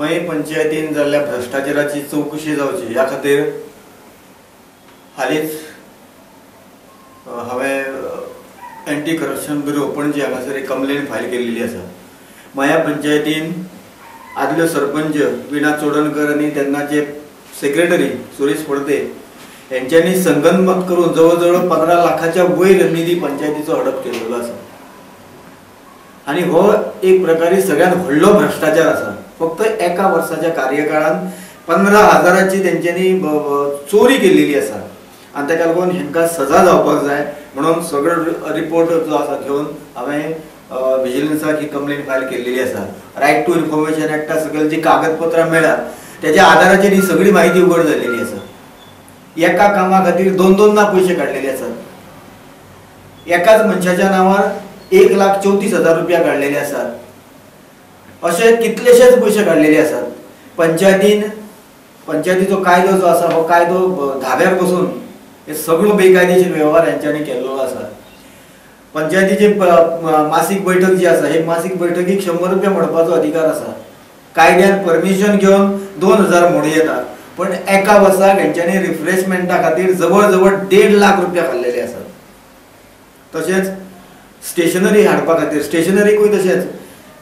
मय पंचायतीन जाल्ल्या भ्रष्टाचाराची चौकशी जावची ह्या खातीर हालींच हांवें एंटी करप्शन ब्युरो पणजी हांगासर एक कंप्लेन फायल केल्ली आसा। मया पंचायतीन आदल्यो सरपंच विणा चोडणकर आनी तेन्नाचे सेक्रेटरी सुरेश फडते यांच्यांनी संगनमत करून जवळ जवळ 15 लाखाच्या वयर निधी पंचायतीचो हडप केलेलो आसा आणि हो एक प्रकारे सगळ्यात व्हडलो भ्रष्टाचार आसा। फक्त एका वर्षाच्या कार्यकाळात 15,000ची तेंच्यांनी चोरी केलेली आसा आणि ताका लागून हेंका सजा जावपाक जाय म्हणून सगळो रिपोर्ट जो आसा घेवन हांवें विजिलन्साक ही कंप्लेन फायल केलेली आसा। रायट टू इन्फॉर्मेशन एक्टा सकयल जी कागदपत्रां मेळ्ळ्यात त्याच्या आधाराचेर ही सगळी माहिती उघड जाल्लेली आसा। एका कामा खातीर 2-2 पैसे काढलेले आसात। एकाच मनशाच्या नावार 1,34,000 रुपया काढलेले आसात। अशे कितलेशेच पैसे काढलेले आसात। पंचायतीचो कायदो जो आसा हो कायदो धाब्यार बसून हे सगळो बेकायदेशीर व्यवहार यांच्यानी केल्लो आसा। पंचायतीची मासिक बैठक जी आसा हे मासिक बैठकीक 100 रुपया मोडपाचो अधिकार आसा। कायद्यान परमिशन घेवन 2,000 मोडी येतात पण एका वर्साक हेंच्यांनी रिफ्रेशमेंटा खातीर जवळ जवळ 1.5 लाख रुपया खाल्लेले आसात। तशेंच स्टेशनरी हाडपा खातीर स्टेशनरीकूय तशेंच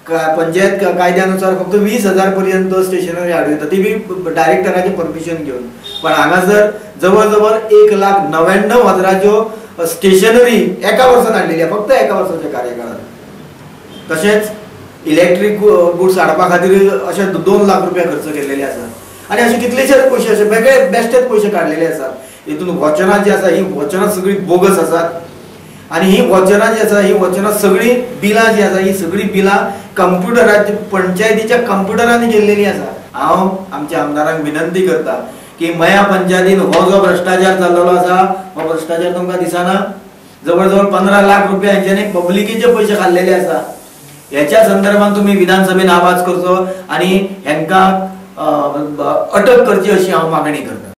पंचायत कायद्यानुसार फक्त 20,000 पर्यंत स्टेशनरी हाडूं येता ती बी डायरेक्टराची परमिशन घेवन। पण हांगासर जवळ जवळ 1,99,000च्यो स्टेशनरी एका वर्सान हाडलेली आहे फक्त एका वर्साच्या कार्यकाळात। तशेंच इलेक्ट्रीक गुड्स हाडपा खातीर अशे 2 लाख रुपया खर्च केलेले आसात आणि अशे कितलेशेच पयशे अशे वेगळे बेश्टेच पयशे काडलेले आसात। हितून वचनां जी आसा ही वचनां सगळी बोगस आसात आणि ही वचनां जी आसा ही वचनां सगळी बिलां जी आसा ही सगळी बिलां कंप्युटराची पंचायतीच्या कंप्युटरांनी केल्लेली आसा। हांव आमच्या आमदारांक विनंती करता की मया पंचायतीन हो जो भ्रष्टाचार चाललेलो आसा हो भ्रष्टाचार तुमकां दिसना। जवळ जवळ 15 लाख रुपया हेंच्यांनी पब्लिकीचे पयशे खाल्लेले आसा। ह्याच्या संदर्भात तुम्ही विधानसभेत आवाज करचो आणि हेंकां अटक करची अशी हांव मागणी करता।